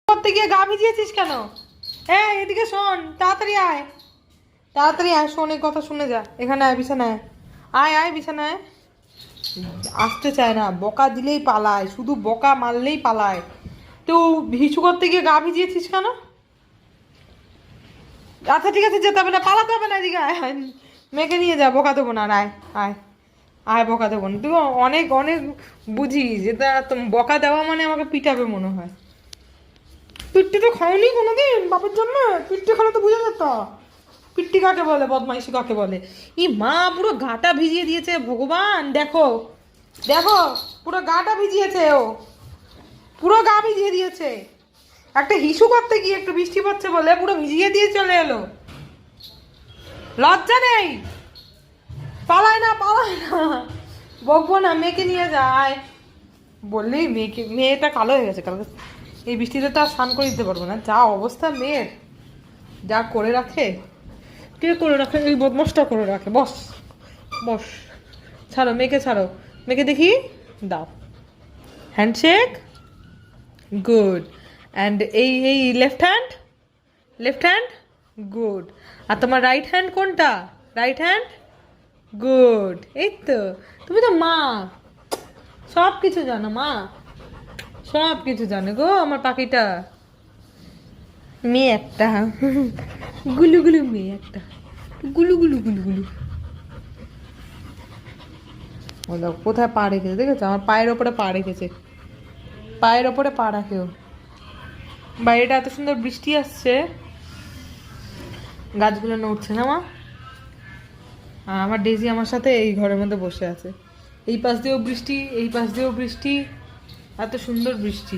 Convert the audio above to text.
করতে গিয়ে গা ভিজিয়েছিস কেন? এদিকে শোন, তাড়াতাড়ি আয়, তাড়াতাড়ি আয়, শোন এই কথা শুনে যা। এখানে আয়, বিছানায় আয়, আয় বিছানায়। আসতে চায় না, বকা দিলেই পালায়, শুধু বকা মারলেই পালায়। তো হিসু করতে গিয়ে গা ভিজিয়েছিস কেন? আচ্ছা ঠিক আছে, যেতে হবে না, পালাতে হবে না, এদিকে আয়, আয়। মেয়েকে নিয়ে যা, বকা দেবো না, আর আয় আয় আয়, বকা দেবো না। তুই অনেক অনেক বুঝিস, যেটা বকা দেওয়া মানে আমাকে পিটাবে মনে হয়। পিট্টি তো খাওনি কোনোদিন বাপের জন্য? পিট্টি খেলে তো বুঝে যেত পিট্টি কাকে বলে, বদমাইশি কাকে বলে। ই মা, পুরো গাটা ভিজিয়ে দিয়েছে, ভগবান দেখো দেখো, পুরো গাটা ভিজিয়েছে ও, পুরো গা ভিজিয়ে দিয়েছে। একটা হিসু করতে গিয়ে একটু বৃষ্টি পড়ছে বলে পুরো ভিজিয়ে দিয়ে চলে এলো। লজ্জা নেই? পালায় না, পালায় না, বকবো না, মেয়েকে নিয়ে যায়। বললেই মেয়েটা কালো হয়ে গেছে কালকে। এই বৃষ্টিতে তো আর স্নান করে দিতে পারবো না, যা অবস্থা মেয়ের, যা করে রাখে। কে করে রাখে? এই বদমাসটা করে রাখে। বস বস, ছাড়ো মেয়েকে, ছাড়ো মেয়েকে, দেখি দাও হ্যান্ডশেক, গুড। অ্যান্ড এই এই left hand, left hand, good. আর তোমার রাইট হ্যান্ড কোনটা? Right hand, good. এই তো, তুমি তো মা, সব কিছু জানো মা, সব কিছু জানে গো আমার পাখিটা। মেয়ে একটা, গুলু গুলু মেয়ে একটা, গুলু গুলু গুলু গুলু। ও দেখো কোথায় পা রেখেছে, দেখেছো? আমার পায়ের ওপরে পা রেখেছে, পায়ের ওপরে পা রাখেও। বাইরেটা এত সুন্দর বৃষ্টি আসছে, গাছগুলো নড়ছে না মা। আর আমার ডেজি আমার সাথে এই ঘরের মধ্যে বসে আছে। এই পাশ দিয়েও বৃষ্টি, এই পাশ দিয়েও বৃষ্টি, এত সুন্দর বৃষ্টি।